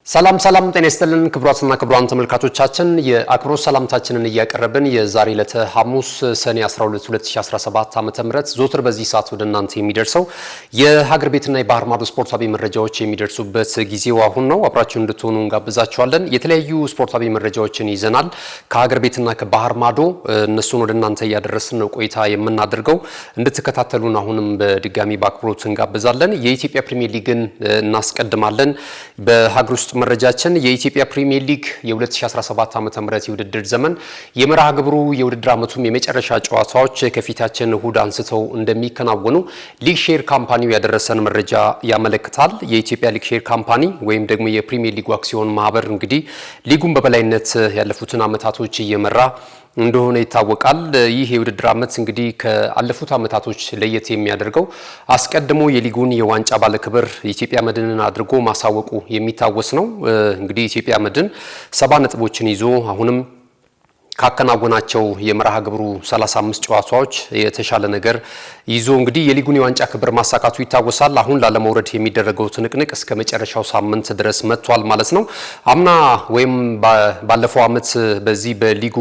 ሰላም ጤና ይስጥልን ክቡራትና ክቡራን ተመልካቾቻችን የአክብሮት ሰላምታችንን እያቀረብን የዛሬ ዕለተ ሐሙስ ሰኔ 12 2017 ዓ.ም ዞትር በዚህ ሰዓት ወደ እናንተ የሚደርሰው የሀገር ቤትና የባህር ማዶ ስፖርታዊ መረጃዎች የሚደርሱበት ጊዜው አሁን ነው። አብራችሁን እንድትሆኑ እንጋብዛችኋለን። የተለያዩ ስፖርታዊ መረጃዎችን ይዘናል ከሀገር ቤትና ከባህር ማዶ እነሱን ወደ እናንተ እያደረስን ነው ቆይታ የምናደርገው። እንድትከታተሉን አሁንም በድጋሚ በአክብሮት እንጋብዛለን። የኢትዮጵያ ፕሪሚየር ሊግን እናስቀድማለን። በሀገር ውስጥ መረጃችን የኢትዮጵያ ፕሪሚየር ሊግ የ2017 ዓ.ም የውድድር ዘመን የመርሃ ግብሩ የውድድር ዓመቱም የመጨረሻ ጨዋታዎች ከፊታችን እሁድ አንስተው እንደሚከናወኑ ሊግ ሼር ካምፓኒው ያደረሰን መረጃ ያመለክታል። የኢትዮጵያ ሊግ ሼር ካምፓኒ ወይም ደግሞ የፕሪሚየር ሊግ አክሲዮን ማህበር እንግዲህ ሊጉን በበላይነት ያለፉትን ዓመታቶች እየመራ እንደሆነ ይታወቃል። ይህ የውድድር ዓመት እንግዲህ ከአለፉት ዓመታቶች ለየት የሚያደርገው አስቀድሞ የሊጉን የዋንጫ ባለክብር ኢትዮጵያ መድንን አድርጎ ማሳወቁ የሚታወስ ነው። እንግዲህ ኢትዮጵያ መድን 70 ነጥቦችን ይዞ አሁንም ካከናወናቸው የመርሃ ግብሩ 35 ጨዋታዎች የተሻለ ነገር ይዞ እንግዲህ የሊጉን የዋንጫ ክብር ማሳካቱ ይታወሳል። አሁን ላለመውረድ የሚደረገው ትንቅንቅ እስከ መጨረሻው ሳምንት ድረስ መጥቷል ማለት ነው። አምና ወይም ባለፈው ዓመት በዚህ በሊጉ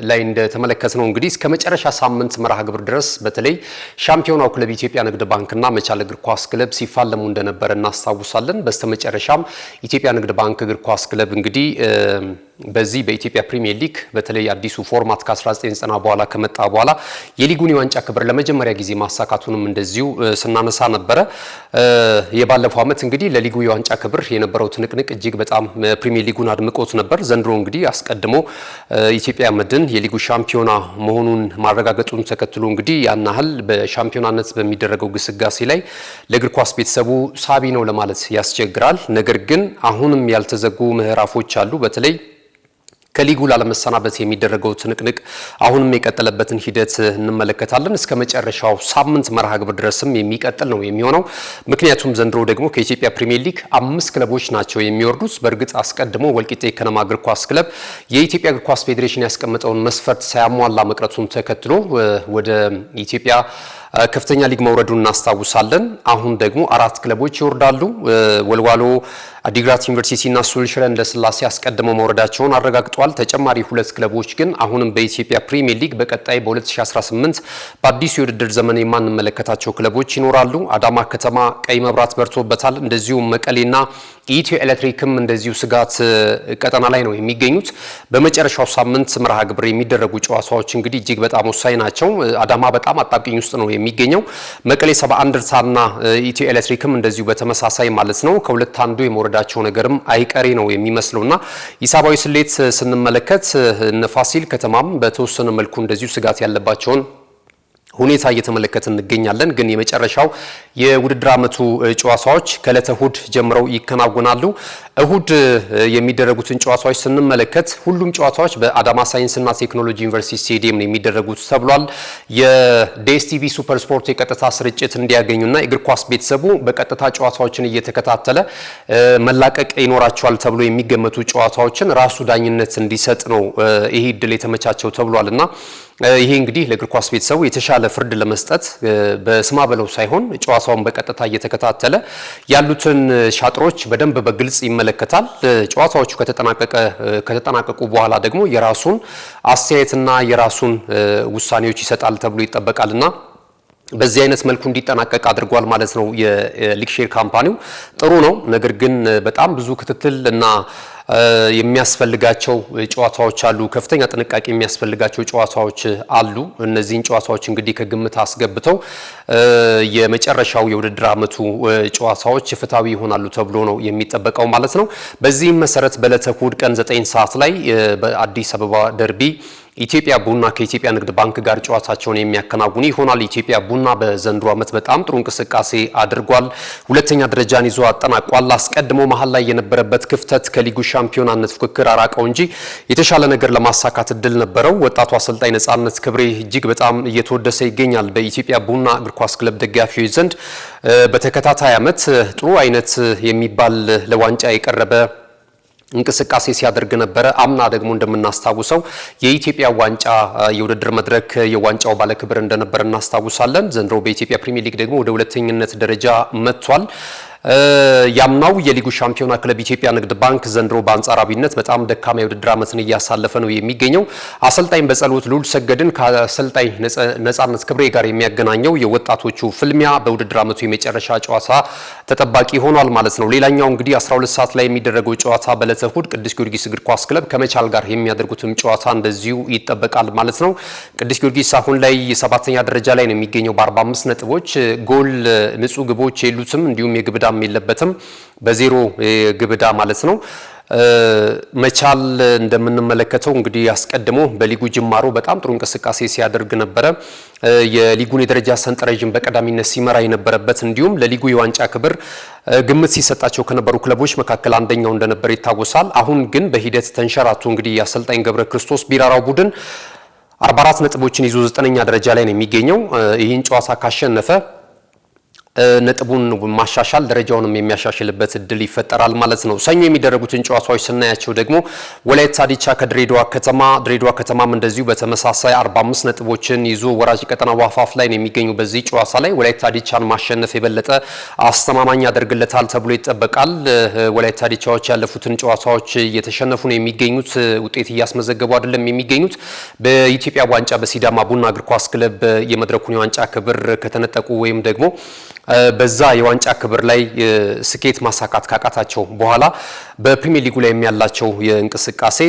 ላይ እንደተመለከትነው እንግዲህ እስከ መጨረሻ ሳምንት መርሃ ግብር ድረስ በተለይ ሻምፒዮናው ክለብ ኢትዮጵያ ንግድ ባንክና መቻል እግር ኳስ ክለብ ሲፋለሙ እንደነበረ እናስታውሳለን። በስተመጨረሻም ኢትዮጵያ ንግድ ባንክ እግር ኳስ ክለብ እንግዲህ በዚህ በኢትዮጵያ ፕሪሚየር ሊግ በተለይ አዲሱ ፎርማት ከ1990 በኋላ ከመጣ በኋላ የሊጉን የዋንጫ ክብር ለመጀመሪያ ጊዜ ማሳካቱንም እንደዚሁ ስናነሳ ነበረ። የባለፈው ዓመት እንግዲህ ለሊጉ የዋንጫ ክብር የነበረው ትንቅንቅ እጅግ በጣም ፕሪሚየር ሊጉን አድምቆት ነበር። ዘንድሮ እንግዲህ አስቀድሞ ኢትዮጵያ መድን የሊጉ ሻምፒዮና መሆኑን ማረጋገጡን ተከትሎ እንግዲህ ያን ያህል በሻምፒዮናነት በሚደረገው ግስጋሴ ላይ ለእግር ኳስ ቤተሰቡ ሳቢ ነው ለማለት ያስቸግራል። ነገር ግን አሁንም ያልተዘጉ ምዕራፎች አሉ። በተለይ ከሊጉ ላለመሰናበት የሚደረገው ትንቅንቅ አሁንም የቀጠለበትን ሂደት እንመለከታለን። እስከ መጨረሻው ሳምንት መርሃ ግብር ድረስም የሚቀጥል ነው የሚሆነው። ምክንያቱም ዘንድሮ ደግሞ ከኢትዮጵያ ፕሪሚየር ሊግ 5 ክለቦች ናቸው የሚወርዱት። በእርግጥ አስቀድሞ ወልቂጤ ከነማ እግር ኳስ ክለብ የኢትዮጵያ እግር ኳስ ፌዴሬሽን ያስቀመጠውን መስፈርት ሳያሟላ መቅረቱን ተከትሎ ወደ ኢትዮጵያ ከፍተኛ ሊግ መውረዱን እናስታውሳለን። አሁን ደግሞ 4 ክለቦች ይወርዳሉ። ወልዋሎ አዲግራት ዩኒቨርሲቲ እና ሱልሽረ እንደስላሴ አስቀድመው መውረዳቸውን አረጋግጠዋል። ተጨማሪ 2 ክለቦች ግን አሁንም በኢትዮጵያ ፕሪሚየር ሊግ በቀጣይ በ2018 በአዲሱ የውድድር ዘመን የማንመለከታቸው ክለቦች ይኖራሉ። አዳማ ከተማ ቀይ መብራት በርቶበታል። እንደዚሁም መቀሌና ኢትዮ ኤሌክትሪክም እንደዚሁ ስጋት ቀጠና ላይ ነው የሚገኙት። በመጨረሻው ሳምንት መርሃ ግብር የሚደረጉ ጨዋታዎች እንግዲህ እጅግ በጣም ወሳኝ ናቸው። አዳማ በጣም አጣብቂኝ ውስጥ ነው የሚገኘው። መቀሌ 71 እንደርታና ኢትዮ ኤሌክትሪክም እንደዚሁ በተመሳሳይ ማለት ነው ከሁለት አንዱ የመውረዳቸው ነገርም አይቀሬ ነው የሚመስለውና ሂሳባዊ ስሌት ስንመለከት ፋሲል ከተማም በተወሰነ መልኩ እንደዚሁ ስጋት ያለባቸውን ሁኔታ እየተመለከትን እንገኛለን። ግን የመጨረሻው የውድድር ዓመቱ ጨዋታዎች ከዕለተ እሁድ ጀምረው ይከናወናሉ። እሁድ የሚደረጉትን ጨዋታዎች ስንመለከት ሁሉም ጨዋታዎች በአዳማ ሳይንስና ቴክኖሎጂ ዩኒቨርሲቲ ስቴዲየም ነው የሚደረጉት ተብሏል። የዲኤስቲቪ ሱፐር ስፖርት የቀጥታ ስርጭት እንዲያገኙና የእግር ኳስ ቤተሰቡ በቀጥታ ጨዋታዎችን እየተከታተለ መላቀቅ ይኖራቸዋል ተብሎ የሚገመቱ ጨዋታዎችን ራሱ ዳኝነት እንዲሰጥ ነው ይሄ እድል የተመቻቸው ተብሏልና ይሄ እንግዲህ ለእግር ኳስ ቤተሰቡ የተሻለ ፍርድ ለመስጠት በስማ በለው ሳይሆን ጨዋታውን በቀጥታ እየተከታተለ ያሉትን ሻጥሮች በደንብ በግልጽ ይመለከታል። ጨዋታዎቹ ከተጠናቀቁ በኋላ ደግሞ የራሱን አስተያየትና የራሱን ውሳኔዎች ይሰጣል ተብሎ ይጠበቃልና በዚህ አይነት መልኩ እንዲጠናቀቅ አድርጓል ማለት ነው የሊግ ሼር ካምፓኒው። ጥሩ ነው። ነገር ግን በጣም ብዙ ክትትል እና የሚያስፈልጋቸው ጨዋታዎች አሉ። ከፍተኛ ጥንቃቄ የሚያስፈልጋቸው ጨዋታዎች አሉ። እነዚህን ጨዋታዎች እንግዲህ ከግምት አስገብተው የመጨረሻው የውድድር ዓመቱ ጨዋታዎች ፍትሃዊ ይሆናሉ ተብሎ ነው የሚጠበቀው ማለት ነው። በዚህም መሰረት በዕለተ እሁድ ቀን 9 ሰዓት ላይ በአዲስ አበባ ደርቢ ኢትዮጵያ ቡና ከኢትዮጵያ ንግድ ባንክ ጋር ጨዋታቸውን የሚያከናውኑ ይሆናል። ኢትዮጵያ ቡና በዘንድሮ ዓመት በጣም ጥሩ እንቅስቃሴ አድርጓል። ሁለተኛ ደረጃን ይዞ አጠናቋል። አስቀድሞ መሀል ላይ የነበረበት ክፍተት ከሊጉ ሻምፒዮናነት ፉክክር አራቀው እንጂ የተሻለ ነገር ለማሳካት እድል ነበረው። ወጣቱ አሰልጣኝ ነጻነት ክብሬ እጅግ በጣም እየተወደሰ ይገኛል በኢትዮጵያ ቡና እግር ኳስ ክለብ ደጋፊዎች ዘንድ። በተከታታይ ዓመት ጥሩ አይነት የሚባል ለዋንጫ የቀረበ እንቅስቃሴ ሲያደርግ ነበረ። አምና ደግሞ እንደምናስታውሰው የኢትዮጵያ ዋንጫ የውድድር መድረክ የዋንጫው ባለክብር እንደነበረ እናስታውሳለን። ዘንድሮ በኢትዮጵያ ፕሪሚየር ሊግ ደግሞ ወደ ሁለተኛነት ደረጃ መጥቷል። ያምናው የሊጉ ሻምፒዮና ክለብ ኢትዮጵያ ንግድ ባንክ ዘንድሮ በአንጻራዊነት በጣም ደካማ የውድድር ዓመትን እያሳለፈ ነው የሚገኘው። አሰልጣኝ በጸሎት ልዑል ሰገድን ከአሰልጣኝ ነጻነት ክብሬ ጋር የሚያገናኘው የወጣቶቹ ፍልሚያ በውድድር ዓመቱ የመጨረሻ ጨዋታ ተጠባቂ ሆኗል ማለት ነው። ሌላኛው እንግዲህ 12 ሰዓት ላይ የሚደረገው ጨዋታ በዕለተ እሁድ ቅዱስ ጊዮርጊስ እግር ኳስ ክለብ ከመቻል ጋር የሚያደርጉትም ጨዋታ እንደዚሁ ይጠበቃል ማለት ነው። ቅዱስ ጊዮርጊስ አሁን ላይ የሰባተኛ ደረጃ ላይ ነው የሚገኘው በ45 ነጥቦች። ጎል ንጹህ ግቦች የሉትም፣ እንዲሁም የግብዳ የለበትም በዜሮ ግብዳ ማለት ነው። መቻል እንደምንመለከተው እንግዲህ አስቀድሞ በሊጉ ጅማሮ በጣም ጥሩ እንቅስቃሴ ሲያደርግ ነበረ። የሊጉን የደረጃ ሰንጠረዥን በቀዳሚነት ሲመራ የነበረበት እንዲሁም ለሊጉ የዋንጫ ክብር ግምት ሲሰጣቸው ከነበሩ ክለቦች መካከል አንደኛው እንደነበር ይታወሳል። አሁን ግን በሂደት ተንሸራቶ እንግዲህ የአሰልጣኝ ገብረ ክርስቶስ ቢራራው ቡድን 44 ነጥቦችን ይዞ 9ኛ ደረጃ ላይ ነው የሚገኘው። ይህን ጨዋታ ካሸነፈ ነጥቡን ማሻሻል ደረጃውንም የሚያሻሽልበት እድል ይፈጠራል ማለት ነው። ሰኞ የሚደረጉትን ጨዋታዎች ስናያቸው ደግሞ ወላይታ ዲቻ ከድሬዳዋ ከተማም እንደዚሁ በተመሳሳይ 45 ነጥቦችን ይዞ ወራጅ ቀጠና ዋፋፍ ላይ ነው የሚገኙ። በዚህ ጨዋታ ላይ ወላይታ ዲቻን ማሸነፍ የበለጠ አስተማማኝ ያደርግለታል ተብሎ ይጠበቃል። ወላይታ ዲቻዎች ያለፉትን ጨዋታዎች እየተሸነፉ ነው የሚገኙት፣ ውጤት እያስመዘገቡ አይደለም የሚገኙት። በኢትዮጵያ ዋንጫ በሲዳማ ቡና እግር ኳስ ክለብ የመድረኩን የዋንጫ ክብር ከተነጠቁ ወይም ደግሞ በዛ የዋንጫ ክብር ላይ ስኬት ማሳካት ካቃታቸው በኋላ በፕሪሚየር ሊጉ ላይ የሚያላቸው የእንቅስቃሴ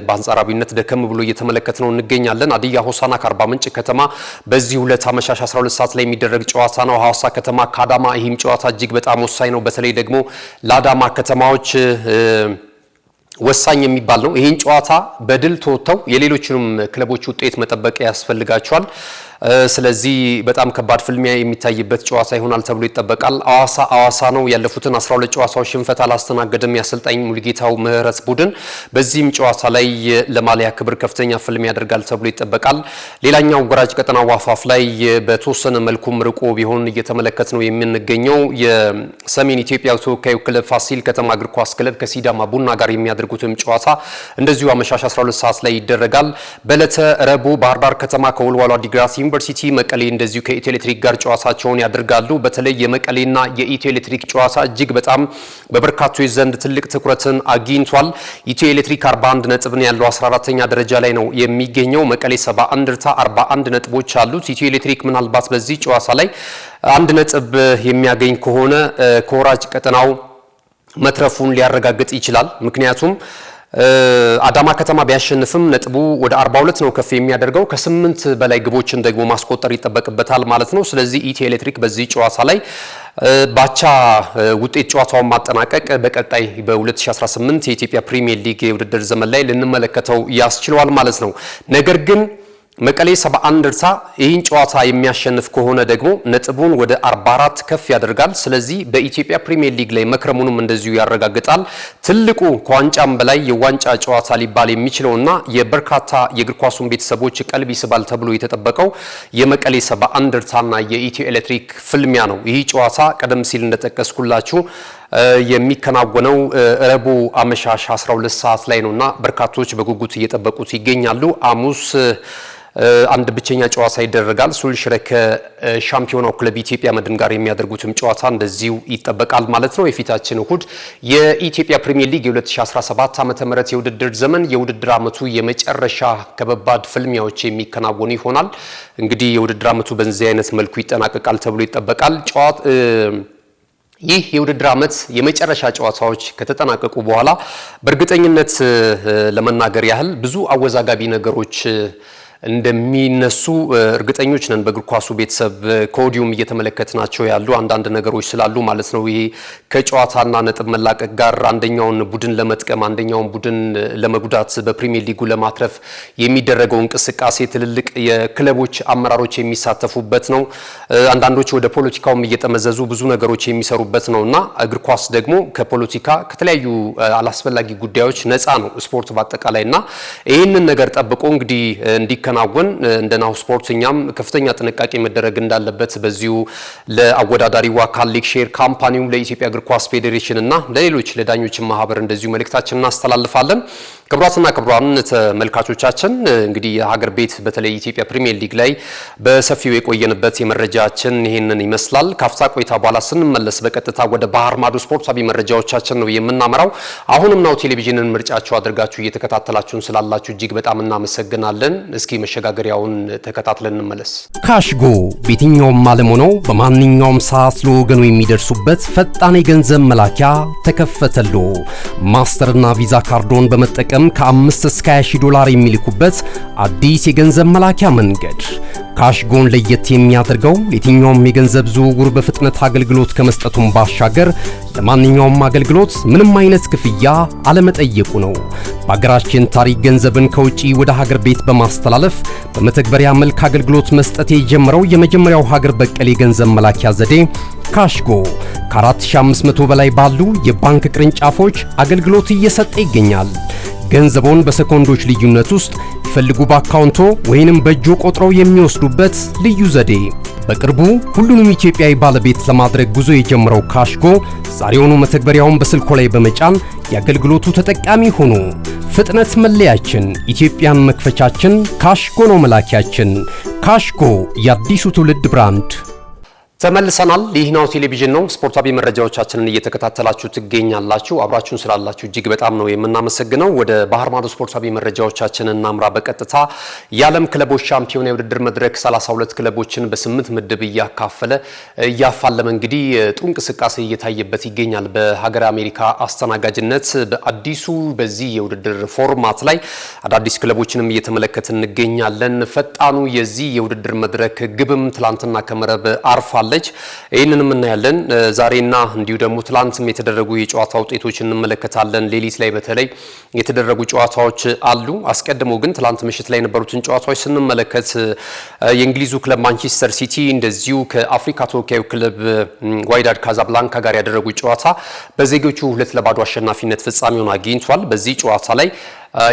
በአንጻራዊነት ደከም ብሎ እየተመለከት ነው እንገኛለን። ሀዲያ ሆሳዕና ከአርባ ምንጭ ከተማ በዚህ ሁለት አመሻሽ 12 ሰዓት ላይ የሚደረግ ጨዋታ ነው። ሐዋሳ ከተማ ከአዳማ፣ ይህም ጨዋታ እጅግ በጣም ወሳኝ ነው። በተለይ ደግሞ ለአዳማ ከተማዎች ወሳኝ የሚባል ነው። ይህን ጨዋታ በድል ተወጥተው የሌሎችንም ክለቦች ውጤት መጠበቅ ያስፈልጋቸዋል። ስለዚህ በጣም ከባድ ፍልሚያ የሚታይበት ጨዋታ ይሆናል ተብሎ ይጠበቃል። ሐዋሳ ነው ያለፉትን 12 ጨዋታዎች ሽንፈት አላስተናገደም የአሰልጣኝ ሙሉጌታው ምህረት ቡድን። በዚህም ጨዋታ ላይ ለማሊያ ክብር ከፍተኛ ፍልሚያ ያደርጋል ተብሎ ይጠበቃል። ሌላኛው ወራጅ ቀጠና ዋፋፍ ላይ በተወሰነ መልኩም ርቆ ቢሆን እየተመለከት ነው የምንገኘው የሰሜን ኢትዮጵያ ተወካዩ ክለብ ፋሲል ከተማ እግር ኳስ ክለብ ከሲዳማ ቡና ጋር የሚያደርጉትም ጨዋታ እንደዚሁ አመሻሽ 12 ሰዓት ላይ ይደረጋል። በዕለተ ረቡዕ ባህር ዳር ከተማ ከወልዋሎ አዲግራት ዩኒቨርሲቲ፣ መቀሌ እንደዚሁ ከኢትዮ ኤሌክትሪክ ጋር ጨዋታቸውን ያደርጋሉ። በተለይ የመቀሌና የኢትዮ ኤሌክትሪክ ጨዋታ እጅግ በጣም በበርካቶች ዘንድ ትልቅ ትኩረትን አግኝቷል። ኢትዮ ኤሌክትሪክ 41 ነጥብ ነው ያለው 14ኛ ደረጃ ላይ ነው የሚገኘው። መቀሌ 70 እንደርታ 41 ነጥቦች አሉት። ኢትዮ ኤሌክትሪክ ምናልባት በዚህ ጨዋታ ላይ አንድ ነጥብ የሚያገኝ ከሆነ ከወራጅ ቀጠናው መትረፉን ሊያረጋግጥ ይችላል። ምክንያቱም አዳማ ከተማ ቢያሸንፍም ነጥቡ ወደ 42 ነው ከፍ የሚያደርገው። ከ8 በላይ ግቦችን ደግሞ ማስቆጠር ይጠበቅበታል ማለት ነው። ስለዚህ ኢትዮ ኤሌክትሪክ በዚህ ጨዋታ ላይ ባቻ ውጤት ጨዋታውን ማጠናቀቅ በቀጣይ በ2018 የኢትዮጵያ ፕሪሚየር ሊግ የውድድር ዘመን ላይ ልንመለከተው ያስችለዋል ማለት ነው። ነገር ግን መቀሌ 71 እንደርታ ይህን ጨዋታ የሚያሸንፍ ከሆነ ደግሞ ነጥቡን ወደ 44 ከፍ ያደርጋል። ስለዚህ በኢትዮጵያ ፕሪሚየር ሊግ ላይ መክረሙንም እንደዚሁ ያረጋግጣል። ትልቁ ከዋንጫም በላይ የዋንጫ ጨዋታ ሊባል የሚችለውና የበርካታ የእግር ኳሱን ቤተሰቦች ቀልብ ይስባል ተብሎ የተጠበቀው የመቀሌ 71 እንደርታና የኢትዮ ኤሌክትሪክ ፍልሚያ ነው። ይህ ጨዋታ ቀደም ሲል እንደጠቀስኩላችሁ የሚከናወነው ረቡዕ አመሻሽ 12 ሰዓት ላይ ነውና በርካቶች በጉጉት እየጠበቁት ይገኛሉ። ሐሙስ አንድ ብቸኛ ጨዋታ ይደረጋል። ሱል ሽረ ከሻምፒዮናው ክለብ ኢትዮጵያ መድን ጋር የሚያደርጉትም ጨዋታ እንደዚሁ ይጠበቃል ማለት ነው። የፊታችን እሁድ የኢትዮጵያ ፕሪሚየር ሊግ የ2017 ዓ.ም የውድድር ዘመን የውድድር ዓመቱ የመጨረሻ ከባድ ፍልሚያዎች የሚከናወኑ ይሆናል። እንግዲህ የውድድር ዓመቱ በዚህ አይነት መልኩ ይጠናቀቃል ተብሎ ይጠበቃል። ይህ የውድድር ዓመት የመጨረሻ ጨዋታዎች ከተጠናቀቁ በኋላ በእርግጠኝነት ለመናገር ያህል ብዙ አወዛጋቢ ነገሮች እንደሚነሱ እርግጠኞች ነን። በእግር ኳሱ ቤተሰብ ከወዲሁም እየተመለከትናቸው ያሉ አንዳንድ ነገሮች ስላሉ ማለት ነው። ይሄ ከጨዋታና ነጥብ መላቀቅ ጋር አንደኛውን ቡድን ለመጥቀም አንደኛውን ቡድን ለመጉዳት በፕሪሚየር ሊጉ ለማትረፍ የሚደረገው እንቅስቃሴ ትልልቅ የክለቦች አመራሮች የሚሳተፉበት ነው። አንዳንዶች ወደ ፖለቲካውም እየጠመዘዙ ብዙ ነገሮች የሚሰሩበት ነውና እግር ኳስ ደግሞ ከፖለቲካ ከተለያዩ አላስፈላጊ ጉዳዮች ነፃ ነው ስፖርት በአጠቃላይና ይህንን ነገር ጠብቆ እንግዲህ እንዲከናወን እንደናሁ ስፖርትኛም ከፍተኛ ጥንቃቄ መደረግ እንዳለበት በዚሁ ለአወዳዳሪው አካል ሊግ ሼር ካምፓኒው ለኢትዮጵያ እግር ኳስ ፌዴሬሽን እና ለሌሎች ለዳኞች ማህበር እንደዚሁ መልእክታችንን እናስተላልፋለን። ክቡራትና ክቡራን ተመልካቾቻችን እንግዲህ የሀገር ቤት በተለይ ኢትዮጵያ ፕሪሚየር ሊግ ላይ በሰፊው የቆየንበት የመረጃችን ይሄንን ይመስላል። ካፍታ ቆይታ በኋላ ስንመለስ በቀጥታ ወደ ባህር ማዶ ስፖርታዊ መረጃዎቻችን ነው የምናመራው። አሁንም ነው ቴሌቪዥንን ምርጫችሁ አድርጋችሁ እየተከታተላችሁን ስላላችሁ እጅግ በጣም እናመሰግናለን። እስኪ መሸጋገሪያውን ተከታትለን እንመለስ። ካሽጎ በየትኛውም ዓለም ሆነው በማንኛውም ሰዓት ለወገኑ የሚደርሱበት ፈጣን የገንዘብ መላኪያ ተከፈተሉ። ማስተርና ቪዛ ካርዶን በመጠቀም ከ5 እስከ 20 ዶላር የሚልኩበት አዲስ የገንዘብ መላኪያ መንገድ። ካሽጎን ለየት የሚያደርገው የትኛውም የገንዘብ ዝውውር በፍጥነት አገልግሎት ከመስጠቱም ባሻገር ለማንኛውም አገልግሎት ምንም አይነት ክፍያ አለመጠየቁ ነው። በሀገራችን ታሪክ ገንዘብን ከውጪ ወደ ሀገር ቤት በማስተላለፍ በመተግበሪያ መልክ አገልግሎት መስጠት የጀመረው የመጀመሪያው ሀገር በቀል የገንዘብ መላኪያ ዘዴ ካሽጎ ከ4500 በላይ ባሉ የባንክ ቅርንጫፎች አገልግሎት እየሰጠ ይገኛል። ገንዘቦን በሰኮንዶች ልዩነት ውስጥ ይፈልጉ በአካውንቶ ወይንም በእጆ ቆጥረው የሚወስዱበት ልዩ ዘዴ። በቅርቡ ሁሉንም ኢትዮጵያዊ ባለቤት ለማድረግ ጉዞ የጀመረው ካሽጎ ዛሬውኑ መተግበሪያውን በስልኮ ላይ በመጫን የአገልግሎቱ ተጠቃሚ ሆኑ። ፍጥነት መለያችን፣ ኢትዮጵያን መክፈቻችን፣ ካሽጎ ነው መላኪያችን። ካሽጎ የአዲሱ ትውልድ ብራንድ። ተመልሰናል። ይህ ናሁ ቴሌቪዥን ነው። ስፖርታዊ መረጃዎቻችንን እየተከታተላችሁ ትገኛላችሁ። አብራችሁን ስላላችሁ እጅግ በጣም ነው የምናመሰግነው። ወደ ባህር ማዶ ስፖርታዊ መረጃዎቻችንን እናምራ። በቀጥታ የዓለም ክለቦች ሻምፒዮና የውድድር መድረክ 32 ክለቦችን በ8 ምድብ እያፋለመ እንግዲህ ጥሩ እንቅስቃሴ እየታየበት ይገኛል። በሀገር አሜሪካ አስተናጋጅነት በአዲሱ በዚህ የውድድር ፎርማት ላይ አዳዲስ ክለቦችንም እየተመለከትን እንገኛለን። ፈጣኑ የዚህ የውድድር መድረክ ግብም ትላንትና ከመረብ አርፋል። ይህንንም እናያለን። ዛሬና እንዲሁ ደግሞ ትላንትም የተደረጉ የጨዋታ ውጤቶችን እንመለከታለን። ሌሊት ላይ በተለይ የተደረጉ ጨዋታዎች አሉ። አስቀድሞ ግን ትላንት ምሽት ላይ የነበሩትን ጨዋታዎች ስንመለከት የእንግሊዙ ክለብ ማንቸስተር ሲቲ እንደዚሁ ከአፍሪካ ተወካዩ ክለብ ዋይዳድ ካዛብላንካ ጋር ያደረጉ ጨዋታ በዜጎቹ 2-0 አሸናፊነት ፍጻሜውን አግኝቷል። በዚህ ጨዋታ ላይ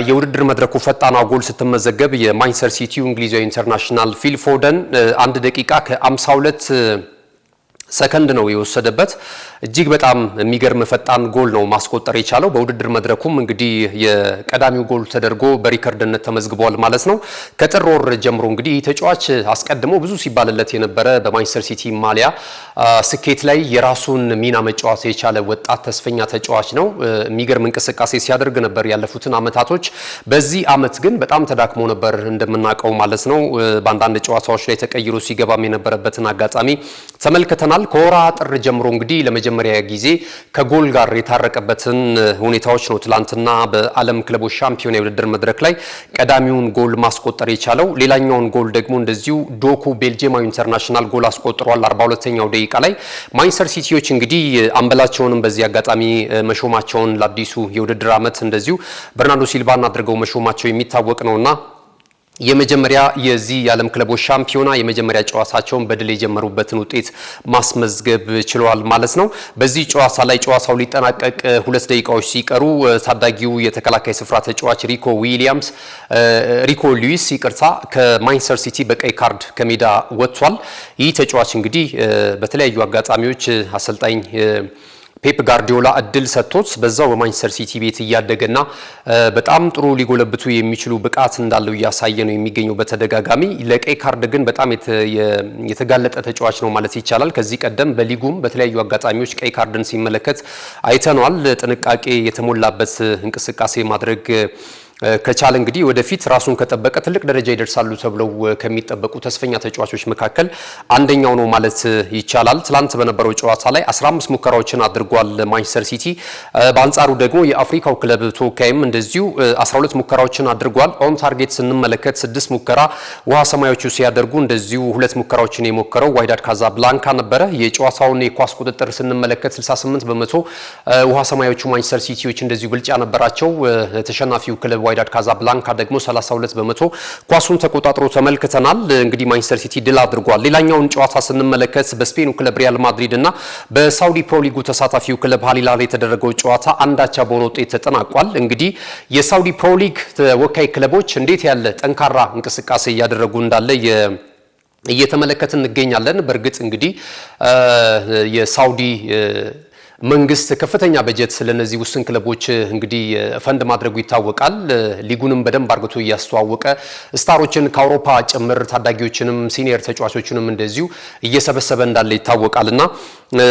የውድድር መድረኩ ፈጣኗ ጎል ስትመዘገብ የማንቸስተር ሲቲው እንግሊዛዊ ኢንተርናሽናል ፊል ፎደን 1 ደቂቃ ከ52 ሰከንድ ነው የወሰደበት። እጅግ በጣም የሚገርም ፈጣን ጎል ነው ማስቆጠር የቻለው። በውድድር መድረኩም እንግዲህ የቀዳሚው ጎል ተደርጎ በሪከርድነት ተመዝግቧል ማለት ነው። ከጥር ወር ጀምሮ እንግዲህ ተጫዋች አስቀድሞ ብዙ ሲባልለት የነበረ በማንቸስተር ሲቲ ማሊያ ስኬት ላይ የራሱን ሚና መጫወት የቻለ ወጣት ተስፈኛ ተጫዋች ነው። የሚገርም እንቅስቃሴ ሲያደርግ ነበር ያለፉትን አመታቶች። በዚህ አመት ግን በጣም ተዳክሞ ነበር እንደምናውቀው ማለት ነው። በአንዳንድ ጨዋታዎች ላይ ተቀይሮ ሲገባም የነበረበትን አጋጣሚ ተመልክተናል። ከወራ ጥር ጀምሮ እንግዲህ ለመጀመሪያ ጊዜ ከጎል ጋር የታረቀበትን ሁኔታዎች ነው ትላንትና በዓለም ክለቦች ሻምፒዮና የውድድር መድረክ ላይ ቀዳሚውን ጎል ማስቆጠር የቻለው። ሌላኛውን ጎል ደግሞ እንደዚሁ ዶኩ ቤልጂየማዊ ኢንተርናሽናል ጎል አስቆጥሯል 42ኛው ደቂቃ ላይ። ማንቸስተር ሲቲዎች እንግዲህ አምበላቸውንም በዚህ አጋጣሚ መሾማቸውን ለአዲሱ የውድድር ዓመት እንደዚሁ በርናርዶ ሲልቫን አድርገው መሾማቸው የሚታወቅ ነውና የመጀመሪያ የዚህ የዓለም ክለቦች ሻምፒዮና የመጀመሪያ ጨዋታቸውን በድል የጀመሩበትን ውጤት ማስመዝገብ ችለዋል ማለት ነው። በዚህ ጨዋታ ላይ ጨዋታው ሊጠናቀቅ 2 ደቂቃዎች ሲቀሩ ታዳጊው የተከላካይ ስፍራ ተጫዋች ሪኮ ሉዊስ ከማንቸስተር ሲቲ በቀይ ካርድ ከሜዳ ወጥቷል። ይህ ተጫዋች እንግዲህ በተለያዩ አጋጣሚዎች አሰልጣኝ ፔፕ ጋርዲዮላ እድል ሰጥቶት በዛው በማንቸስተር ሲቲ ቤት እያደገና በጣም ጥሩ ሊጎለብቱ የሚችሉ ብቃት እንዳለው እያሳየ ነው የሚገኘው በተደጋጋሚ። ለቀይ ካርድ ግን በጣም የተጋለጠ ተጫዋች ነው ማለት ይቻላል። ከዚህ ቀደም በሊጉም በተለያዩ አጋጣሚዎች ቀይ ካርድን ሲመለከት አይተናል። ጥንቃቄ የተሞላበት እንቅስቃሴ ማድረግ ከቻለ እንግዲህ ወደፊት ራሱን ከጠበቀ ትልቅ ደረጃ ይደርሳሉ ተብለው ከሚጠበቁ ተስፈኛ ተጫዋቾች መካከል አንደኛው ነው ማለት ይቻላል። ትላንት በነበረው ጨዋታ ላይ 15 ሙከራዎችን አድርጓል ማንቸስተር ሲቲ። በአንጻሩ ደግሞ የአፍሪካው ክለብ ተወካይም እንደዚሁ 12 ሙከራዎችን አድርጓል። ኦን ታርጌት ስንመለከት 6 ሙከራ ውሃ ሰማያዊዎቹ ሲያደርጉ እንደዚሁ 2 ሙከራዎችን የሞከረው ዋይዳድ ካዛብላንካ ነበረ። የጨዋታውን የኳስ ቁጥጥር ስንመለከት 68 በመቶ ውሃ ሰማያዊዎቹ ማንቸስተር ሲቲዎች እንደዚሁ ብልጫ ነበራቸው። ተሸናፊው ክለብ ዋይዳድ ካዛብላንካ ደግሞ 32 በመቶ ኳሱን ተቆጣጥሮ ተመልክተናል። እንግዲህ ማንቸስተር ሲቲ ድል አድርጓል። ሌላኛውን ጨዋታ ስንመለከት በስፔኑ ክለብ ሪያል ማድሪድ እና በሳውዲ ፕሮ ሊጉ ተሳታፊው ክለብ ሂላል የተደረገው ጨዋታ አንዳቻ በሆነ ውጤት ተጠናቋል። እንግዲህ የሳውዲ ፕሮ ሊግ ተወካይ ክለቦች እንዴት ያለ ጠንካራ እንቅስቃሴ እያደረጉ እንዳለ እየተመለከትን እንገኛለን። በእርግጥ እንግዲህ የሳውዲ መንግስት ከፍተኛ በጀት ስለነዚህ ውስን ክለቦች እንግዲህ ፈንድ ማድረጉ ይታወቃል። ሊጉንም በደንብ አርግቶ እያስተዋወቀ ስታሮችን ከአውሮፓ ጭምር ታዳጊዎችንም ሲኒየር ተጫዋቾችንም እንደዚሁ እየሰበሰበ እንዳለ ይታወቃልና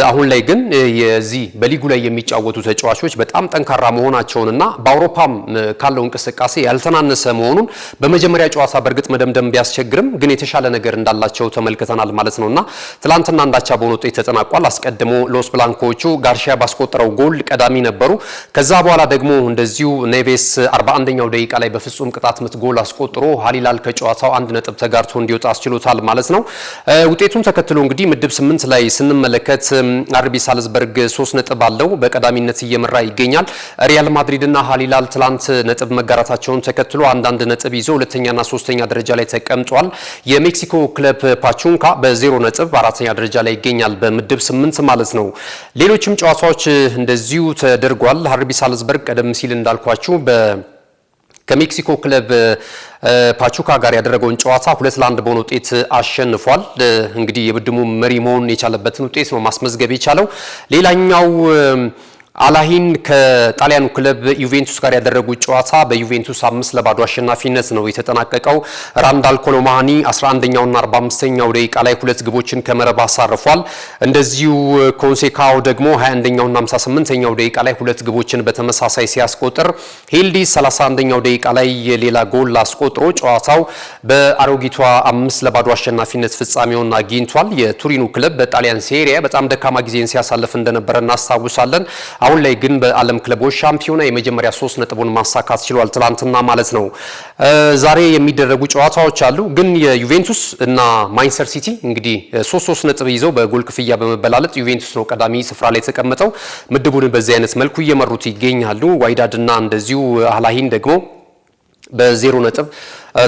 አሁን ላይ ግን የዚህ በሊጉ ላይ የሚጫወቱ ተጫዋቾች በጣም ጠንካራ መሆናቸውንና በአውሮፓም ካለው እንቅስቃሴ ያልተናነሰ መሆኑን በመጀመሪያ ጨዋታ በእርግጥ መደምደም ቢያስቸግርም ግን የተሻለ ነገር እንዳላቸው ተመልክተናል ማለት ነውና ትላንትና አንዳቻ በሆነ ውጤት ተጠናቋል። አስቀድሞ ሎስ ብላንኮቹ ጋርሺያ ባስቆጠረው ጎል ቀዳሚ ነበሩ። ከዛ በኋላ ደግሞ እንደዚሁ ኔቬስ 41ኛው ደቂቃ ላይ በፍጹም ቅጣት ምት ጎል አስቆጥሮ ሃሊላል ከጨዋታው 1 ነጥብ ተጋርቶ እንዲወጣ አስችሎታል ማለት ነው። ውጤቱን ተከትሎ እንግዲህ ምድብ 8 ላይ ስንመለከት አርቢ ሳልዝበርግ 3 ነጥብ አለው በቀዳሚነት እየመራ ይገኛል። ሪያል ማድሪድ እና ሃሊላል ትላንት ነጥብ መጋራታቸውን ተከትሎ አንዳንድ ነጥብ ይዞ ሁለተኛና ሶስተኛ ደረጃ ላይ ተቀምጧል። የሜክሲኮ ክለብ ፓቹንካ በ0 ነጥብ አራተኛ ደረጃ ላይ ይገኛል በምድብ 8 ማለት ነው። ሌሎችም ጨዋታዎች እንደዚሁ ተደርጓል። አርቢ ሳልዝበርግ ቀደም ሲል እንዳልኳችሁ ከሜክሲኮ ክለብ ፓቹካ ጋር ያደረገውን ጨዋታ 2-1 በሆነ ውጤት አሸንፏል። እንግዲህ የቡድኑ መሪ መሆን የቻለበትን ውጤት ነው ማስመዝገብ የቻለው። ሌላኛው አላሂን ከጣሊያኑ ክለብ ዩቬንቱስ ጋር ያደረጉት ጨዋታ በዩቬንቱስ 5-0 አሸናፊነት ነው የተጠናቀቀው። ራንዳል ኮሎማኒ 11ኛውና 45ኛው ደቂቃ ላይ 2 ግቦችን ከመረብ አሳርፏል። እንደዚሁ ኮንሴካው ደግሞ 21ኛውና 58ኛው ደቂቃ ላይ 2 ግቦችን በተመሳሳይ ሲያስቆጥር ሄልዲ 31ኛው ደቂቃ ላይ ሌላ ጎል አስቆጥሮ ጨዋታው በአሮጊቷ 5-0 አሸናፊነት ፍጻሜውን አግኝቷል። የቱሪኑ ክለብ በጣሊያን ሴሪያ በጣም ደካማ ጊዜን ሲያሳልፍ እንደነበረ እናስታውሳለን። አሁን ላይ ግን በዓለም ክለቦች ሻምፒዮና የመጀመሪያ 3 ነጥቡን ማሳካት ችሏል ትላንትና ማለት ነው። ዛሬ የሚደረጉ ጨዋታዎች አሉ። ግን የዩቬንቱስ እና ማንቸስተር ሲቲ እንግዲህ 3 ነጥብ ይዘው በጎል ክፍያ በመበላለጥ ዩቬንቱስ ነው ቀዳሚ ስፍራ ላይ የተቀመጠው። ምድቡን በዚህ አይነት መልኩ እየመሩት ይገኛሉ። ዋይዳድ እና እንደዚሁ አላሂን ደግሞ በ0 ነጥብ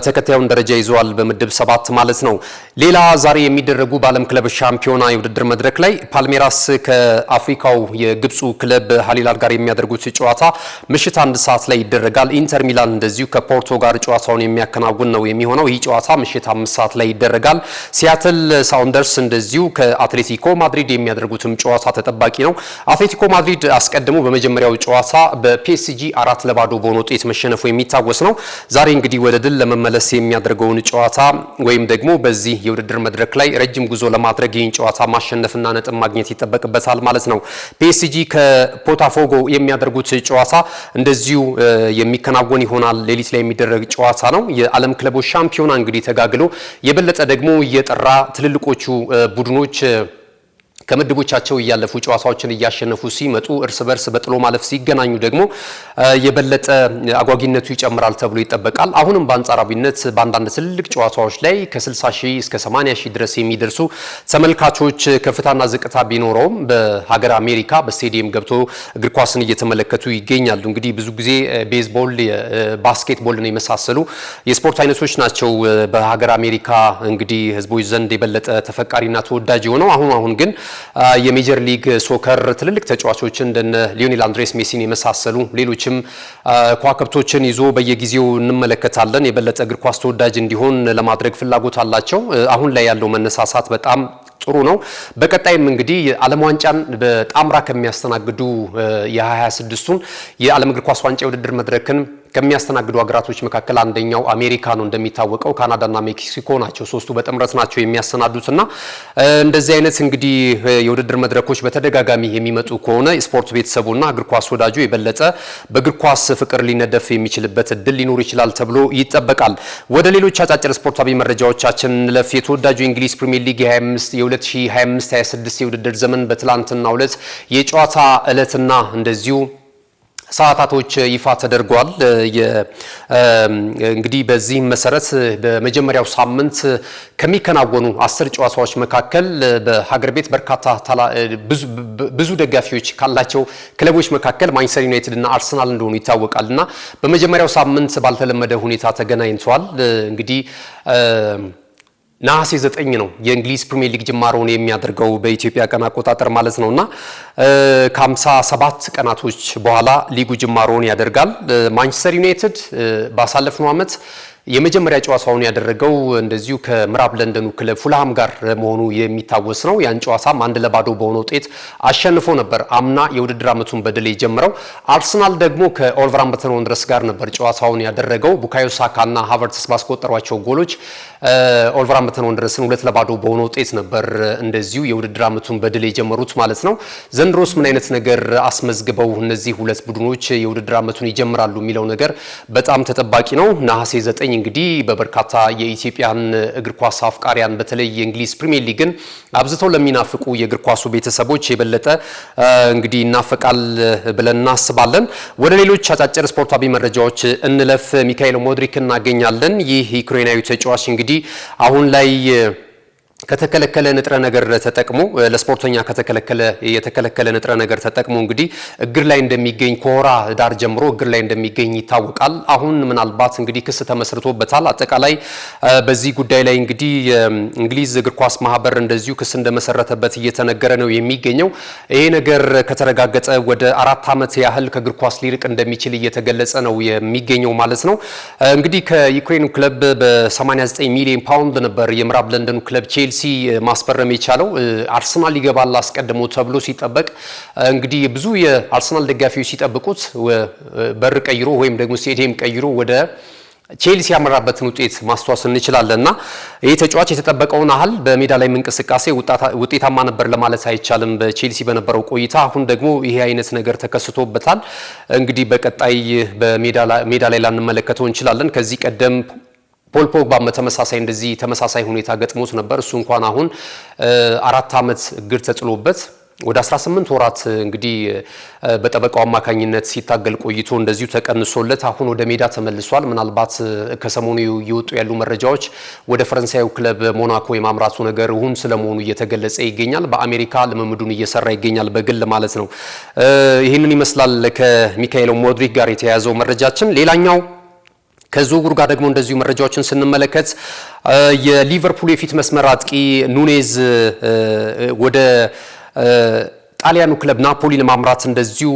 ተከታዩን ደረጃ ይዘዋል በምድብ 7 ማለት ነው። ሌላ ዛሬ የሚደረጉ በዓለም ክለብ ሻምፒዮና የውድድር መድረክ ላይ ፓልሜራስ ከአፍሪካው የግብፁ ክለብ ሃሊላል ጋር የሚያደርጉት ጨዋታ ምሽት 1 ሰዓት ላይ ይደረጋል። ኢንተር ሚላን እንደዚሁ ከፖርቶ ጋር ጨዋታውን የሚያከናውን ነው የሚሆነው። ይህ ጨዋታ ምሽት 5 ሰዓት ላይ ይደረጋል። ሲያትል ሳውንደርስ እንደዚሁ ከአትሌቲኮ ማድሪድ የሚያደርጉትም ጨዋታ ተጠባቂ ነው። አትሌቲኮ ማድሪድ አስቀድሞ በመጀመሪያው ጨዋታ በፒኤስጂ 4-0 በሆነ ውጤት መሸነፉ የሚታወስ ነው። ዛሬ እንግዲህ ወደ ድል መመለስ የሚያደርገውን ጨዋታ ወይም ደግሞ በዚህ የውድድር መድረክ ላይ ረጅም ጉዞ ለማድረግ ይህን ጨዋታ ማሸነፍና ነጥብ ማግኘት ይጠበቅበታል ማለት ነው። ፒኤስጂ ከፖታፎጎ የሚያደርጉት ጨዋታ እንደዚሁ የሚከናወን ይሆናል። ሌሊት ላይ የሚደረግ ጨዋታ ነው። የዓለም ክለቦች ሻምፒዮና እንግዲህ ተጋግሎ የበለጠ ደግሞ የጠራ ትልልቆቹ ቡድኖች ከምድቦቻቸው እያለፉ ጨዋታዎችን እያሸነፉ ሲመጡ እርስ በርስ በጥሎ ማለፍ ሲገናኙ ደግሞ የበለጠ አጓጊነቱ ይጨምራል ተብሎ ይጠበቃል። አሁንም በአንጻራዊነት በአንዳንድ ትልልቅ ጨዋታዎች ላይ ከ60,000 እስከ 80,000 ድረስ የሚደርሱ ተመልካቾች ከፍታና ዝቅታ ቢኖረውም በሀገር አሜሪካ በስቴዲየም ገብቶ እግር ኳስን እየተመለከቱ ይገኛሉ። እንግዲህ ብዙ ጊዜ ቤዝቦል፣ ባስኬትቦልን የመሳሰሉ የስፖርት አይነቶች ናቸው በሀገር አሜሪካ እንግዲህ ህዝቦች ዘንድ የበለጠ ተፈቃሪና ተወዳጅ የሆነው። አሁን ግን የሜጀር ሊግ ሶከር ትልልቅ ተጫዋቾችን እንደነ ሊዮኔል አንድሬስ ሜሲን የመሳሰሉ ሌሎችም ከዋክብቶችን ይዞ በየጊዜው እንመለከታለን። የበለጠ እግር ኳስ ተወዳጅ እንዲሆን ለማድረግ ፍላጎት አላቸው። አሁን ላይ ያለው መነሳሳት በጣም ጥሩ ነው። በቀጣይም እንግዲህ የዓለም ዋንጫን በጣምራ ከሚያስተናግዱ የ2026ቱን የዓለም እግር ኳስ ዋንጫ የውድድር መድረክን ከሚያስተናግዱ ሀገራቶች መካከል አንደኛው አሜሪካ ነው። እንደሚታወቀው ካናዳና ሜክሲኮ ናቸው። ሶስቱ በጥምረት ናቸው የሚያሰናዱትና እንደዚህ አይነት እንግዲህ የውድድር መድረኮች በተደጋጋሚ የሚመጡ ከሆነ ስፖርት ቤተሰቡና እግር ኳስ ወዳጁ የበለጠ በእግር ኳስ ፍቅር ሊነደፍ የሚችልበት እድል ሊኖር ይችላል ተብሎ ይጠበቃል። ወደ ሌሎች አጫጭር ስፖርታዊ መረጃዎቻችን ለፍ የተወዳጁ የእንግሊዝ ፕሪሚየር ሊግ የ2025-26 የውድድር ዘመን በትላንትናው ዕለት የጨዋታ ዕለትና እንደዚሁ ሰዓታቶች ይፋ ተደርጓል። እንግዲህ በዚህ መሰረት በመጀመሪያው ሳምንት ከሚከናወኑ 10 ጨዋታዎች መካከል በሀገር ቤት በርካታ ብዙ ደጋፊዎች ካላቸው ክለቦች መካከል ማንቸስተር ዩናይትድ እና አርሰናል እንደሆኑ ይታወቃልና በመጀመሪያው ሳምንት ባልተለመደ ሁኔታ ተገናኝተዋል። እንግዲህ ነሐሴ 9 ነው የእንግሊዝ ፕሪሚየር ሊግ ጅማሮውን የሚያደርገው በኢትዮጵያ ቀን አቆጣጠር ማለት ነውና ከ57 ቀናቶች በኋላ ሊጉ ጅማሮውን ያደርጋል። ማንቸስተር ዩናይትድ ባሳለፍነው ዓመት የመጀመሪያ ጨዋታውን ያደረገው እንደዚሁ ከምዕራብ ለንደኑ ክለብ ፉልሃም ጋር መሆኑ የሚታወስ ነው። ያን ጨዋታም 1-0 በሆነ ውጤት አሸንፎ ነበር አምና የውድድር ዓመቱን በድል የጀመረው። አርሰናል ደግሞ ከኦልቨርሃምፕተን ወንደረርስ ጋር ነበር ጨዋታውን ያደረገው። ቡካዮ ሳካና ሃቨርትስ ባስቆጠሯቸው ጎሎች ኦልቨርሃምፕተን ወንደረርስን 2-0 በሆነ ውጤት ነበር እንደዚሁ የውድድር ዓመቱን በድል የጀመሩት ማለት ነው። ዘንድሮስ ምን አይነት ነገር አስመዝግበው እነዚህ ሁለት ቡድኖች የውድድር ዓመቱን ይጀምራሉ የሚለው ነገር በጣም ተጠባቂ ነው። ነሐሴ 9 እንግዲህ በበርካታ የኢትዮጵያን እግር ኳስ አፍቃሪያን በተለይ የእንግሊዝ ፕሪሚየር ሊግን አብዝተው ለሚናፍቁ የእግር ኳሱ ቤተሰቦች የበለጠ እንግዲህ ይናፈቃል ብለን እናስባለን። ወደ ሌሎች አጫጭር ስፖርታዊ መረጃዎች እንለፍ። ሚካኤል ሞድሪክ እናገኛለን። ይህ ዩክሬናዊ ተጫዋች እንግዲህ አሁን ላይ ከተከለከለ ንጥረ ነገር ተጠቅሞ ለስፖርተኛ የተከለከለ ንጥረ ነገር ተጠቅሞ እንግዲህ እግር ላይ እንደሚገኝ ከወራ ዳር ጀምሮ እግር ላይ እንደሚገኝ ይታወቃል። አሁን ምናልባት እንግዲህ ክስ ተመስርቶበታል። አጠቃላይ በዚህ ጉዳይ ላይ እንግዲህ የእንግሊዝ እግር ኳስ ማህበር እንደዚሁ ክስ እንደመሰረተበት እየተነገረ ነው የሚገኘው። ይሄ ነገር ከተረጋገጠ ወደ 4 ዓመት ያህል ከእግር ኳስ ሊርቅ እንደሚችል እየተገለጸ ነው የሚገኘው ማለት ነው። እንግዲህ ከዩክሬኑ ክለብ በ89 ሚሊዮን ፓውንድ ነበር የምዕራብ ለንደኑ ክለብ ቼልሲ ማስፈረም የቻለው። አርሰናል ይገባል አስቀድሞ ተብሎ ሲጠበቅ እንግዲህ ብዙ የአርሰናል ደጋፊዎች ሲጠብቁት በር ቀይሮ ወይም ደግሞ ስቴዲየም ቀይሮ ወደ ቼልሲ ያመራበትን ውጤት ማስተዋስ እንችላለንና ይህ ተጫዋች የተጠበቀውን ያህል በሜዳ ላይ እንቅስቃሴ ውጤታማ ነበር ለማለት አይቻልም በቼልሲ በነበረው ቆይታ። አሁን ደግሞ ይሄ አይነት ነገር ተከስቶበታል። እንግዲህ በቀጣይ በሜዳ ላይ ላንመለከተው እንችላለን። ከዚህ ቀደም ፖል ፖግባ በተመሳሳይ እንደዚህ ተመሳሳይ ሁኔታ ገጥሞት ነበር። እሱ እንኳን አሁን 4 ዓመት እግር ተጥሎበት ወደ 18 ወራት እንግዲህ በጠበቃው አማካኝነት ሲታገል ቆይቶ እንደዚሁ ተቀንሶለት አሁን ወደ ሜዳ ተመልሷል። ምናልባት ከሰሞኑ ይወጡ ያሉ መረጃዎች ወደ ፈረንሳዩ ክለብ ሞናኮ የማምራቱ ነገር ሁን ስለመሆኑ እየተገለጸ ይገኛል። በአሜሪካ ልምምዱን እየሰራ ይገኛል በግል ማለት ነው። ይህንን ይመስላል ከሚካኤል ሞድሪክ ጋር የተያያዘው መረጃችን። ሌላኛው ከዝውውሩ ጋር ደግሞ እንደዚሁ መረጃዎችን ስንመለከት የሊቨርፑል የፊት መስመር አጥቂ ኑኔዝ ወደ ጣሊያኑ ክለብ ናፖሊ ለማምራት እንደዚሁ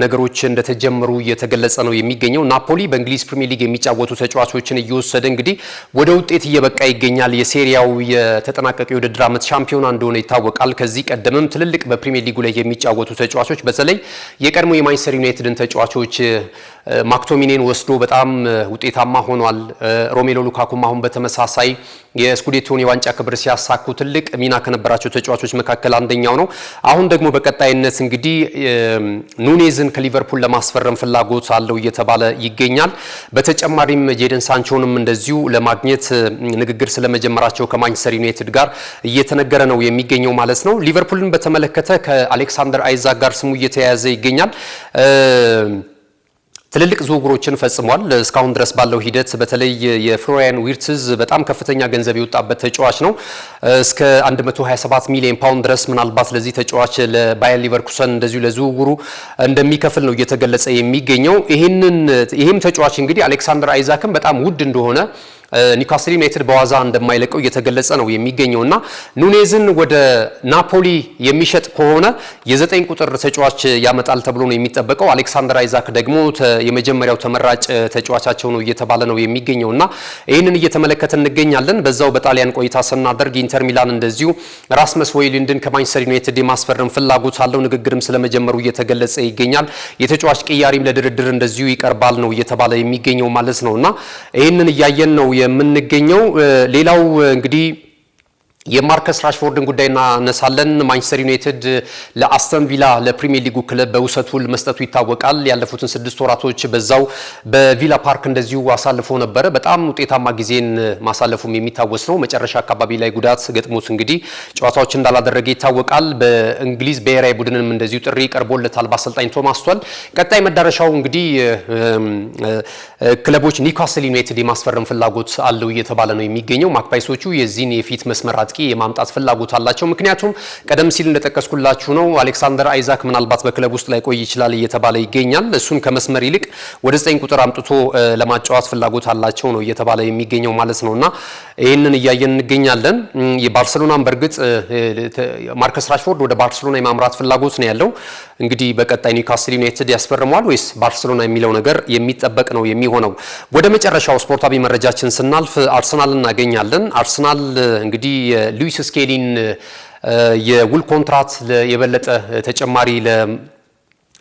ነገሮች እንደተጀመሩ እየተገለጸ ነው የሚገኘው። ናፖሊ በእንግሊዝ ፕሪሚየር ሊግ የሚጫወቱ ተጫዋቾችን እየወሰደ እንግዲህ ወደ ውጤት እየበቃ ይገኛል። የሴሪያው የተጠናቀቀ የውድድር ዓመት ሻምፒዮና እንደሆነ ይታወቃል። ከዚህ ቀደምም ትልልቅ በፕሪሚየር ሊጉ ላይ የሚጫወቱ ተጫዋቾች በተለይ የቀድሞ የማንቸስተር ዩናይትድን ተጫዋቾች ማክቶሚኔን ወስዶ በጣም ውጤታማ ሆኗል። ሮሜሎ ሉካኩም አሁን በተመሳሳይ የስኩዴቶን የዋንጫ ክብር ሲያሳኩ ትልቅ ሚና ከነበራቸው ተጫዋቾች መካከል አንደኛው ነው። አሁን ደግሞ በቀጣይነት እንግዲህ ኑኔዝን ከሊቨርፑል ለማስፈረም ፍላጎት አለው እየተባለ ይገኛል። በተጨማሪም ጄደን ሳንቾንም እንደዚሁ ለማግኘት ንግግር ስለመጀመራቸው ከማንቸስተር ዩናይትድ ጋር እየተነገረ ነው የሚገኘው ማለት ነው። ሊቨርፑልን በተመለከተ ከአሌክሳንደር አይዛክ ጋር ስሙ እየተያያዘ ይገኛል። ትልልቅ ዝውውሮችን ፈጽሟል። እስካሁን ድረስ ባለው ሂደት በተለይ የፍሎሪያን ዊርትዝ በጣም ከፍተኛ ገንዘብ የወጣበት ተጫዋች ነው። እስከ 127 ሚሊዮን ፓውንድ ድረስ ምናልባት ለዚህ ተጫዋች ለባየር ሊቨርኩሰን እንደዚሁ ለዝውውሩ እንደሚከፍል ነው እየተገለጸ የሚገኘው። ይህም ተጫዋች እንግዲህ አሌክሳንደር አይዛክም በጣም ውድ እንደሆነ ኒውካስል ዩናይትድ በዋዛ እንደማይለቀው እየተገለጸ ነው የሚገኘውና ኑኔዝን ወደ ናፖሊ የሚሸጥ ከሆነ የ9 ቁጥር ተጫዋች ያመጣል ተብሎ ነው የሚጠበቀው። አሌክሳንደር አይዛክ ደግሞ የመጀመሪያው ተመራጭ ተጫዋቻቸው ነው እየተባለ ነው የሚገኘውና ይህንን እየተመለከተ እንገኛለን። በዛው በጣሊያን ቆይታ ስናደርግ ኢንተር ሚላን እንደዚሁ ራስመስ ሆይሉንድን ከማንቸስተር ዩናይትድ የማስፈረም ፍላጎት አለው። ንግግርም ስለመጀመሩ እየተገለጸ ይገኛል። የተጫዋች ቅያሪም ለድርድር እንደዚሁ ይቀርባል ነው እየተባለ የሚገኘው ማለት ነውና ይህንን እያየን ነው የምንገኘው። ሌላው እንግዲህ የማርከስ ራሽፎርድን ጉዳይ እናነሳለን። ማንቸስተር ዩናይትድ ለአስተን ቪላ ለፕሪሚየር ሊጉ ክለብ በውሰት ውል መስጠቱ ይታወቃል። ያለፉትን 6 ወራቶች በዛው በቪላ ፓርክ እንደዚሁ አሳልፎ ነበረ። በጣም ውጤታማ ጊዜን ማሳለፉም የሚታወስ ነው። መጨረሻ አካባቢ ላይ ጉዳት ገጥሞት እንግዲህ ጨዋታዎች እንዳላደረገ ይታወቃል። በእንግሊዝ ብሔራዊ ቡድንም እንደዚሁ ጥሪ ቀርቦለታል በአሰልጣኝ ቶማስ ቱኸል። ቀጣይ መዳረሻው እንግዲህ ክለቦች ኒውካስል ዩናይትድ የማስፈረም ፍላጎት አለው እየተባለ ነው የሚገኘው። ማክፓይሶቹ የዚህን የፊት መስመር አጥቂ የማምጣት ፍላጎት አላቸው። ምክንያቱም ቀደም ሲል እንደተጠቀስኩላችሁ ነው አሌክሳንደር አይዛክ ምናልባት በክለብ ውስጥ ላይ ቆይ ይችላል እየተባለ ይገኛል። እሱን ከመስመር ይልቅ ወደ 9 ቁጥር አምጥቶ ለማጫወት ፍላጎት አላቸው ነው እየተባለ የሚገኘው ማለት ነውና ይሄንን እያየን እንገኛለን። የባርሴሎናም በርግጥ ማርከስ ራሽፎርድ ወደ ባርሴሎና የማምራት ፍላጎት ነው ያለው። እንግዲህ በቀጣይ ኒውካስል ዩናይትድ ያስፈርመዋል ወይስ ባርሴሎና የሚለው ነገር የሚጠበቅ ነው የሚሆነው። ወደ መጨረሻው ስፖርታዊ መረጃችን ስናልፍ አርሰናል እናገኛለን። አርሰናል እንግዲህ ሉዊስ ስኬሊን የውል ኮንትራት የበለጠ ተጨማሪ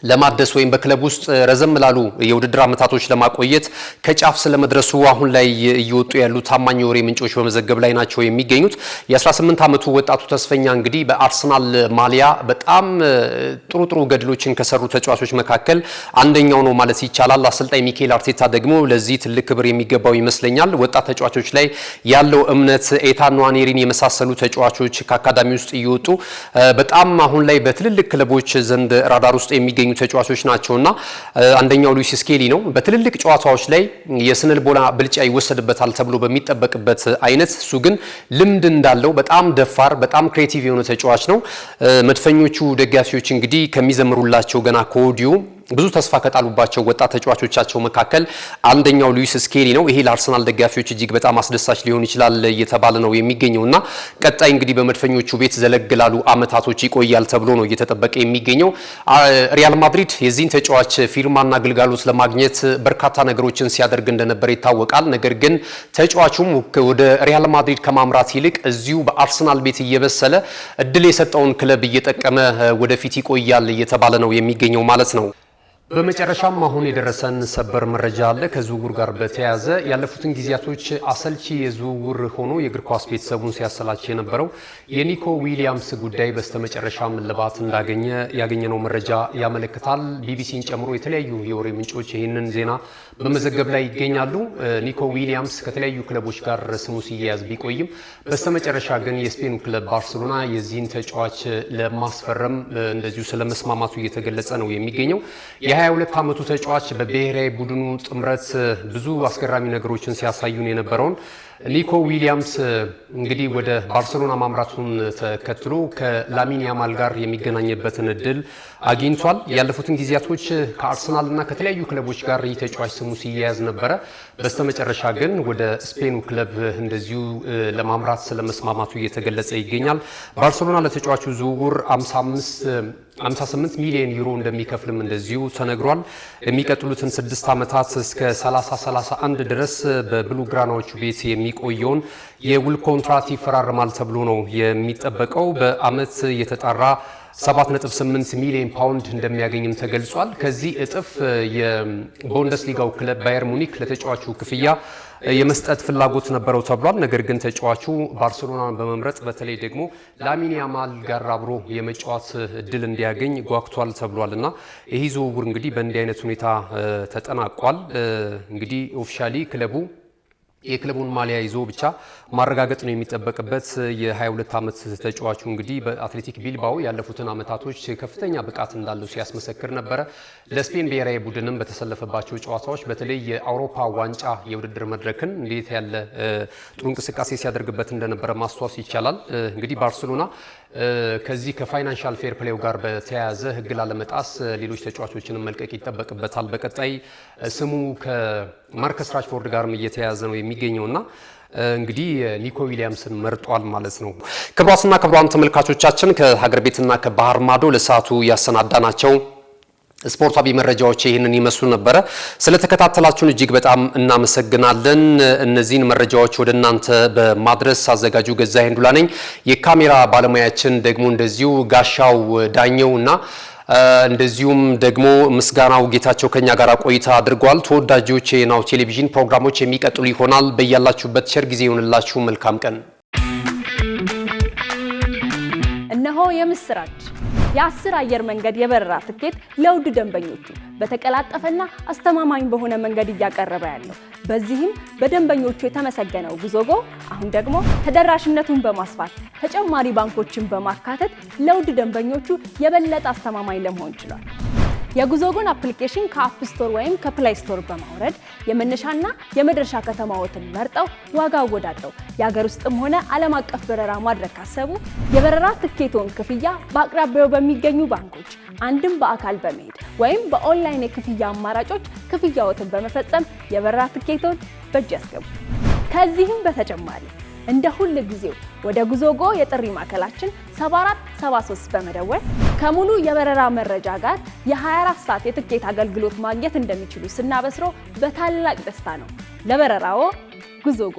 ለማደስ ወይም በክለብ ውስጥ ረዘም ላሉ የውድድር አመታቶች ለማቆየት ከጫፍ ስለመድረሱ አሁን ላይ እየወጡ ያሉ ታማኝ ወሬ ምንጮች በመዘገብ ላይ ናቸው የሚገኙት። የ18 ዓመቱ ወጣቱ ተስፈኛ እንግዲህ በአርሰናል ማሊያ በጣም ጥሩ ገድሎችን ከሰሩ ተጫዋቾች መካከል አንደኛው ነው ማለት ይቻላል። አሰልጣኝ ሚኬል አርቴታ ደግሞ ለዚህ ትልቅ ክብር የሚገባው ይመስለኛል። ወጣት ተጫዋቾች ላይ ያለው እምነት ኤታን ንዋኔሪን የመሳሰሉ ተጫዋቾች ከአካዳሚ ውስጥ እየወጡ በጣም አሁን ላይ በትልልቅ ክለቦች ዘንድ ራዳር ውስጥ የሚገኙ ተጫዋቾች ናቸውና አንደኛው ሉዊስ ስኬሊ ነው። በትልልቅ ጨዋታዎች ላይ የስነልቦና ብልጫ ይወሰድበታል ተብሎ በሚጠበቅበት አይነት እሱ ግን ልምድ እንዳለው በጣም ደፋር በጣም ክሬቲቭ የሆነ ተጫዋች ነው። መድፈኞቹ ደጋፊዎች እንግዲህ ከሚዘምሩላቸው ገና ከወዲሁ ብዙ ተስፋ ከጣሉባቸው ወጣት ተጫዋቾቻቸው መካከል አንደኛው ሉዊስ ስኬሊ ነው። ይሄ ለአርሰናል ደጋፊዎች እጅግ በጣም አስደሳች ሊሆን ይችላል እየተባለ ነው የሚገኘውና ቀጣይ እንግዲህ በመድፈኞቹ ቤት ዘለግ ላሉ አመታቶች ይቆያል ተብሎ ነው እየተጠበቀ የሚገኘው። ሪያል ማድሪድ የዚህን ተጫዋች ፊርማና ግልጋሎት ለማግኘት በርካታ ነገሮችን ሲያደርግ እንደነበር ይታወቃል። ነገር ግን ተጫዋቹም ወደ ሪያል ማድሪድ ከማምራት ይልቅ እዚሁ በአርሰናል ቤት እየበሰለ እድል የሰጠውን ክለብ እየጠቀመ ወደፊት ይቆያል እየተባለ ነው የሚገኘው ማለት ነው። በመጨረሻም አሁን የደረሰን ሰበር መረጃ አለ። ከዝውውር ጋር በተያያዘ ያለፉትን ጊዜያቶች አሰልቺ የዝውውር ሆኖ የእግር ኳስ ቤተሰቡን ሲያሰላች የነበረው የኒኮ ዊሊያምስ ጉዳይ በስተመጨረሻ እልባት እንዳገኘ ያገኘነው መረጃ ያመለክታል። ቢቢሲን ጨምሮ የተለያዩ የወሬ ምንጮች ይህንን ዜና በመዘገብ ላይ ይገኛሉ። ኒኮ ዊሊያምስ ከተለያዩ ክለቦች ጋር ስሙ ሲያያዝ ቢቆይም በስተመጨረሻ ግን የስፔኑ ክለብ ባርሴሎና የዚህን ተጫዋች ለማስፈረም እንደዚሁ ስለመስማማቱ እየተገለጸ ነው የሚገኘው። የ22 ዓመቱ ተጫዋች በብሔራዊ ቡድኑ ጥምረት ብዙ አስገራሚ ነገሮችን ሲያሳዩን የነበረውን ኒኮ ዊሊያምስ እንግዲህ ወደ ባርሴሎና ማምራቱን ተከትሎ ከላሚን ያማል ጋር የሚገናኝበትን እድል አግኝቷል። ያለፉትን ጊዜያቶች ከአርሰናልና ከተለያዩ ክለቦች ጋር ተጫዋች ስሙ ሲያያዝ ነበረ። በስተመጨረሻ ግን ወደ ስፔኑ ክለብ እንደዚሁ ለማምራት ስለመስማማቱ እየተገለጸ ይገኛል። ባርሴሎና ለተጫዋቹ ዝውውር 58 ሚሊዮን ዩሮ እንደሚከፍልም እንደዚሁ ተነግሯል። የሚቀጥሉትን 6 ዓመታት እስከ 30-31 ድረስ በብሉ ግራናዎቹ ቤት የሚቆየውን የውል ኮንትራት ይፈራረማል ተብሎ ነው የሚጠበቀው። በአመት የተጣራ 7.8 ሚሊዮን ፓውንድ እንደሚያገኝም ተገልጿል። ከዚህ እጥፍ የቡንደስሊጋው ክለብ ባየር ሙኒክ ለተጫዋቹ ክፍያ የመስጠት ፍላጎት ነበረው ተብሏል። ነገር ግን ተጫዋቹ ባርሴሎናን በመምረጥ በተለይ ደግሞ ላሚን ያማል ጋር አብሮ የመጫወት እድል እንዲያገኝ ጓግቷል ተብሏልና ይህ ዝውውር እንግዲህ በእንዲህ አይነት ሁኔታ ተጠናቋል። እንግዲህ ኦፊሻሊ ክለቡ የክለቡን ማሊያ ይዞ ብቻ ማረጋገጥ ነው የሚጠበቅበት። የ22 ዓመት ተጫዋቹ እንግዲህ በአትሌቲክ ቢልባኦ ያለፉትን አመታቶች ከፍተኛ ብቃት እንዳለው ሲያስመሰክር ነበረ። ለስፔን ብሔራዊ ቡድንም በተሰለፈባቸው ጨዋታዎች በተለይ የአውሮፓ ዋንጫ የውድድር መድረክን እንዴት ያለ ጥሩ እንቅስቃሴ ሲያደርግበት እንደነበረ ማስተዋስ ይቻላል። እንግዲህ ባርሴሎና ከዚህ ከፋይናንሻል ፌር ፕሌው ጋር በተያያዘ ሕግ ላለመጣስ ሌሎች ተጫዋቾችንም መልቀቅ ይጠበቅበታል። በቀጣይ ስሙ ከማርከስ ራሽፎርድ ጋርም እየተያያዘ ነው የሚገኘውና እንግዲህ ኒኮ ዊሊያምስን መርጧል ማለት ነው። ክቡራትና ክቡራን ተመልካቾቻችን ከሀገር ቤትና ከባህር ማዶ ለሰዓቱ ያሰናዳናቸው ስፖርታዊ መረጃዎች ይህንን ይመስሉ ነበረ። ስለተከታተላችሁን እጅግ በጣም እናመሰግናለን። እነዚህን መረጃዎች ወደ እናንተ በማድረስ አዘጋጁ ገዛኸኝ ዱላ ነኝ። የካሜራ ባለሙያችን ደግሞ እንደዚሁ ጋሻው ዳኘውና እንደዚሁም ደግሞ ምስጋናው ጌታቸው ከኛ ጋር ቆይታ አድርጓል። ተወዳጆች የናሁ ቴሌቪዥን ፕሮግራሞች የሚቀጥሉ ይሆናል። በያላችሁበት ቸር ጊዜ ይሁንላችሁ። መልካም ቀን። እነሆ የምስራች የ10 አየር መንገድ የበረራ ትኬት ለውድ ደንበኞቹ በተቀላጠፈና አስተማማኝ በሆነ መንገድ እያቀረበ ያለው። በዚህም በደንበኞቹ የተመሰገነው ጉዞጎ አሁን ደግሞ ተደራሽነቱን በማስፋት ተጨማሪ ባንኮችን በማካተት ለውድ ደንበኞቹ የበለጠ አስተማማኝ ለመሆን ችሏል። የጉዞጎን አፕሊኬሽን ከአፕ ስቶር ወይም ከፕሌይ ስቶር በማውረድ የመነሻና የመድረሻ ከተማዎትን መርጠው ዋጋ አወዳድረው የሀገር ውስጥም ሆነ ዓለም አቀፍ በረራ ማድረግ ካሰቡ የበረራ ትኬቶን ክፍያ በአቅራቢያው በሚገኙ ባንኮች አንድም በአካል በመሄድ ወይም በኦንላይን የክፍያ አማራጮች ክፍያዎትን በመፈጸም የበረራ ትኬቶን በእጅ ያስገቡ። ከዚህም በተጨማሪ እንደ ሁል ጊዜው ወደ ጉዞጎ የጥሪ ማዕከላችን 7473 በመደወል ከሙሉ የበረራ መረጃ ጋር የ24 ሰዓት የትኬት አገልግሎት ማግኘት እንደሚችሉ ስናበስሮ በታላቅ ደስታ ነው። ለበረራዎ ጉዞጎ።